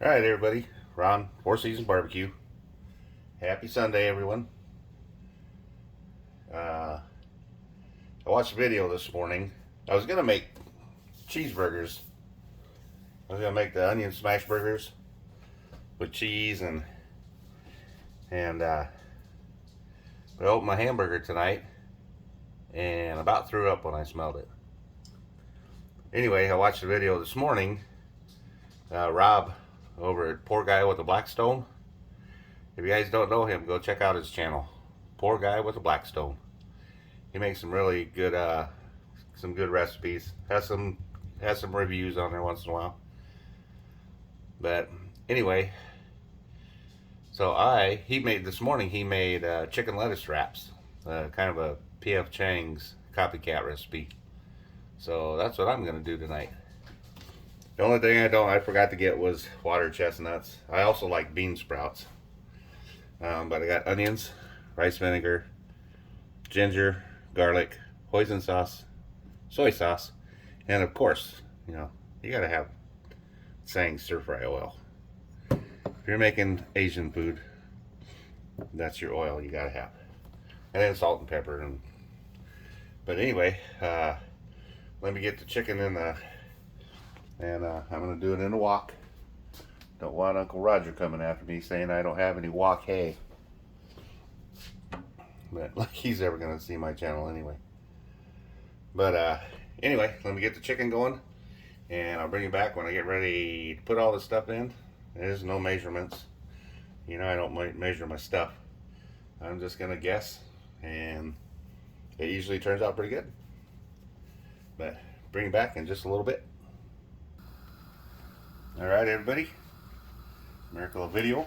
All right, everybody. Ron, Four Seasons Barbecue. Happy Sunday, everyone. I watched a video this morning. I was gonna make cheeseburgers. I was gonna make the onion smash burgers with cheese and but I opened my hamburger tonight and about threw up when I smelled it. Anyway, I watched the video this morning. Rob over at Poor Guy with a Blackstone. If you guys don't know him, go check out his channel. Poor Guy with a Blackstone. He makes some really good, some good recipes. Has some reviews on there once in a while. But anyway, so he made this morning. He made chicken lettuce wraps, kind of a P.F. Chang's copycat recipe. So that's what I'm gonna do tonight. The only thing I forgot to get was water chestnuts. I also like bean sprouts. But I got onions, rice vinegar, ginger, garlic, hoisin sauce, soy sauce, and of course, you gotta have Tsang stir fry oil. If you're making Asian food, that's your oil you gotta have. And then salt and pepper. But anyway, let me get the chicken in the, and I'm gonna do it in a wok. Don't want Uncle Roger coming after me saying I don't have any wok hay. But like he's ever gonna see my channel anyway. But anyway, let me get the chicken going and I'll bring you back when I get ready to put all this stuff in. There's no measurements. I don't measure my stuff. I'm just gonna guess and it usually turns out pretty good. But bring you back in just a little bit. Alright, everybody. Miracle of video.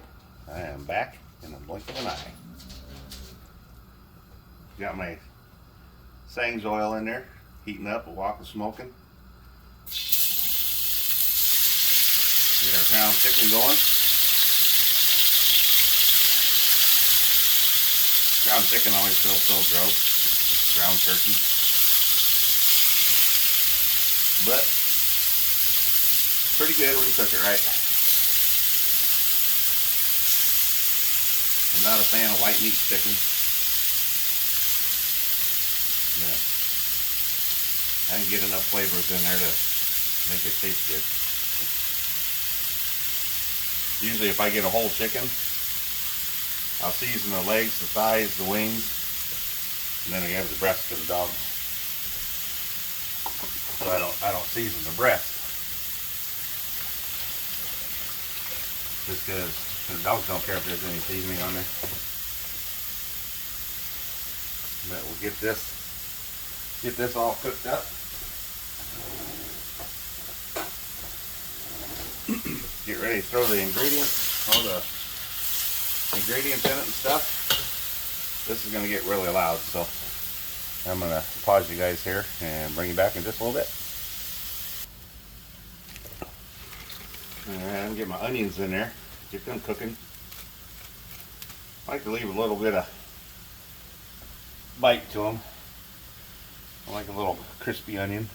I am back in the blink of an eye. Got my Tsang's oil in there, heating up, a wok of smoking. Get our ground chicken going. Ground chicken always feels so gross. Ground turkey. But pretty good when you cook it right. I'm not a fan of white meat chicken. But I can get enough flavors in there to make it taste good. Usually if I get a whole chicken, I'll season the legs, the thighs, the wings, and then I give the breast to the dogs. So I don't season the breast. Just because the dogs don't care if there's any seasoning on there. But we'll get this all cooked up. Get ready to throw the ingredients, all the ingredients in it and stuff. This is going to get really loud, so I'm going to pause you guys here and bring you back in just a little bit. Alright, I'm going to get my onions in there, get them cooking. I like to leave a little bit of bite to them. I like a little crispy onion.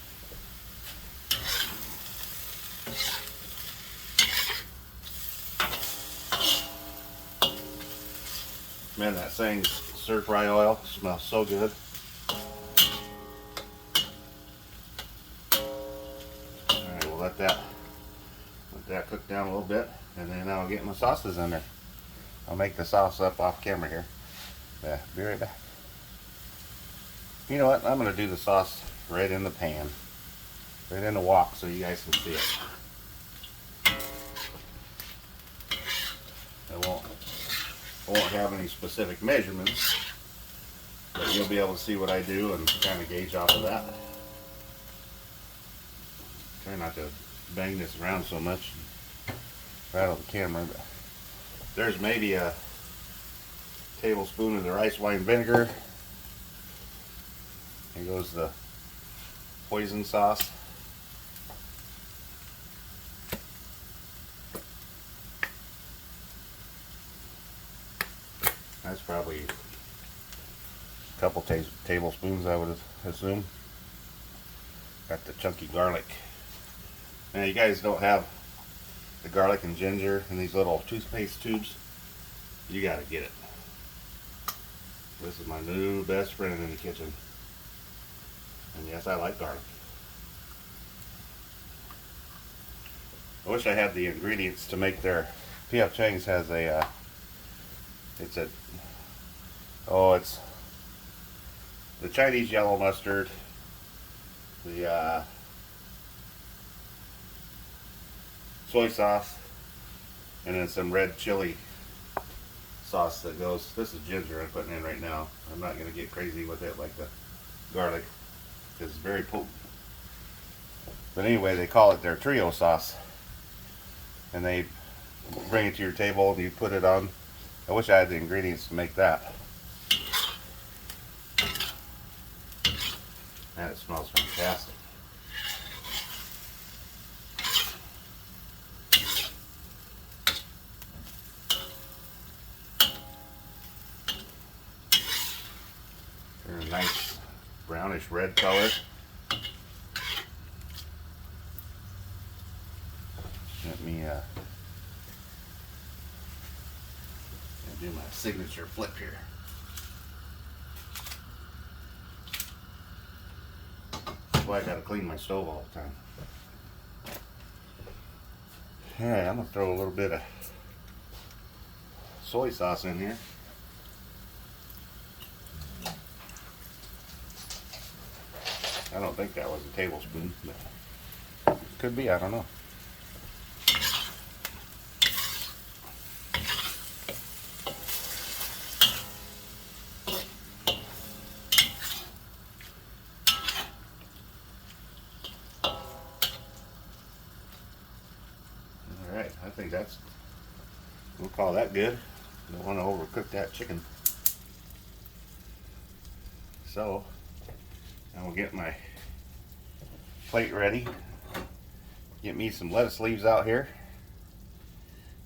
Man, that Tsang's stir fry oil smells so good. Alright, we'll let that cook down a little bit, and then I'll get my sauces in there. I'll make the sauce up off camera here. Yeah, be right back. You know what? I'm going to do the sauce right in the pan, right in the wok, so you guys can see it. I won't have any specific measurements, but you'll be able to see what I do and kind of gauge off of that. Try not to bang this around so much and rattle the camera, but there's maybe a tablespoon of the rice wine vinegar. Here goes the hoisin sauce. That's probably a couple tablespoons, I would assume. Got the chunky garlic. Now you guys don't have the garlic and ginger in these little toothpaste tubes, you gotta get it. This is my new best friend in the kitchen. And yes, I like garlic. I wish I had the ingredients to make their P.F. Chang's has a it's the Chinese yellow mustard, the soy sauce, and then some red chili sauce that goes. This is ginger I'm putting in right now. I'm not going to get crazy with it like the garlic because it's very potent. But anyway, they call it their trio sauce, and they bring it to your table and you put it on. I wish I had the ingredients to make that. And it smells fantastic. They're a nice brownish red color. Let me do my signature flip here. That's why I gotta clean my stove all the time. Alright, I'm gonna throw a little bit of soy sauce in here. I don't think that was a tablespoon, but it could be, I don't know. Alright, I think we'll call that good. Don't want to overcook that chicken. So, I will get my plate ready. Get me some lettuce leaves out here.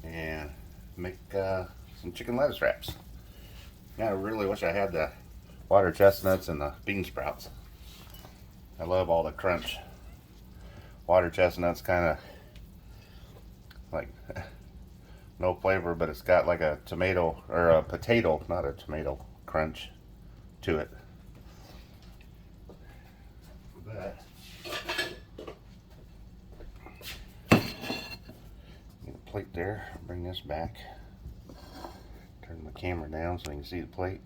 And make some chicken lettuce wraps. Yeah, I really wish I had the water chestnuts and the bean sprouts. I love all the crunch. Water chestnuts kind of like no flavor, but it's got like a tomato or a potato, not a tomato, crunch to it. But get a plate there. Bring this back. Turn the camera down so you can see the plate.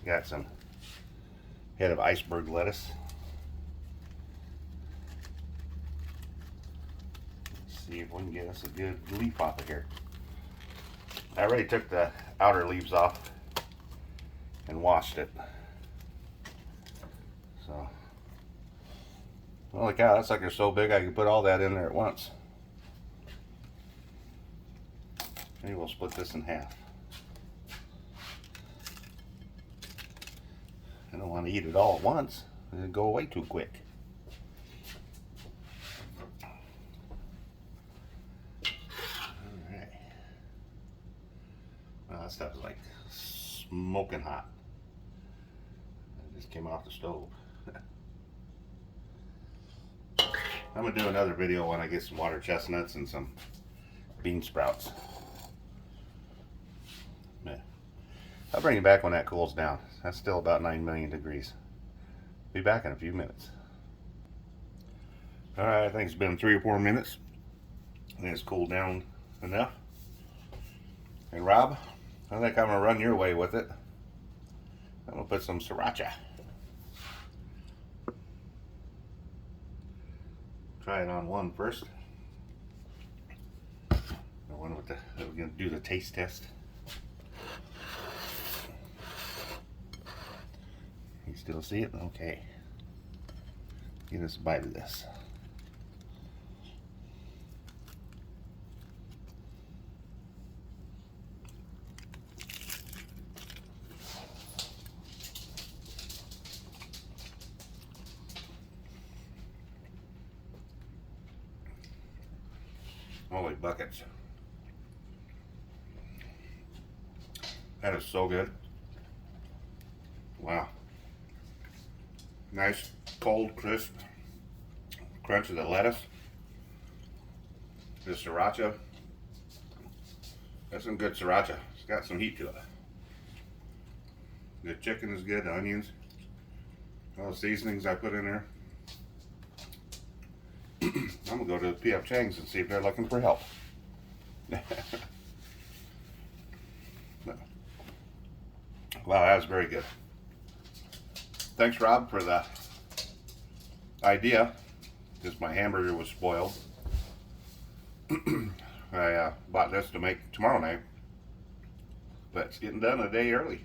Got some head of iceberg lettuce. Let's see if we can get us a good leaf off of here. I already took the outer leaves off and washed it. So, holy cow, that sucker's so big I can put all that in there at once. Maybe we'll split this in half. I don't want to eat it all at once. It'll go away too quick. Alright. Well, that stuff is like smoking hot. It just came off the stove. I'm going to do another video when I get some water chestnuts and some bean sprouts. Yeah. I'll bring you back when that cools down. That's still about 9 million degrees. Be back in a few minutes. Alright, I think it's been 3 or 4 minutes. I think it's cooled down enough. And Rob, I think I'm going to run your way with it. I'm going to put some sriracha. Try it on one first. The one with we're going to do the taste test. You still see it? Okay. Get us a bite of this. Holy buckets. That is so good. Wow. Nice, cold, crisp crunch of the lettuce. The sriracha. That's some good sriracha. It's got some heat to it. The chicken is good, the onions. All the seasonings I put in there. I'm gonna go to P.F. Chang's and see if they're looking for help. Wow, that was very good. Thanks, Rob, for the idea, because my hamburger was spoiled. I bought this to make tomorrow night, but it's getting done a day early.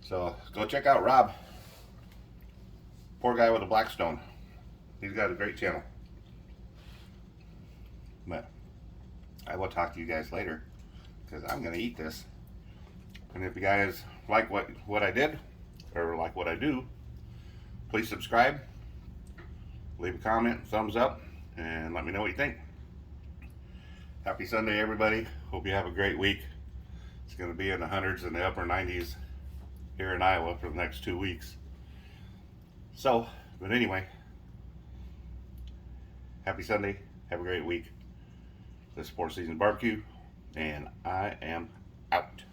So go check out Rob. Poor guy with a Blackstone. He's got a great channel. But I will talk to you guys later, because I'm going to eat this. And if you guys like what I did, or like what I do, please subscribe, leave a comment, thumbs up, and let me know what you think. Happy Sunday, everybody. Hope you have a great week. It's going to be in the hundreds and the upper 90s here in Iowa for the next 2 weeks. So, but anyway, happy Sunday. Have a great week. This is Four Seasons Barbecue, and I am out.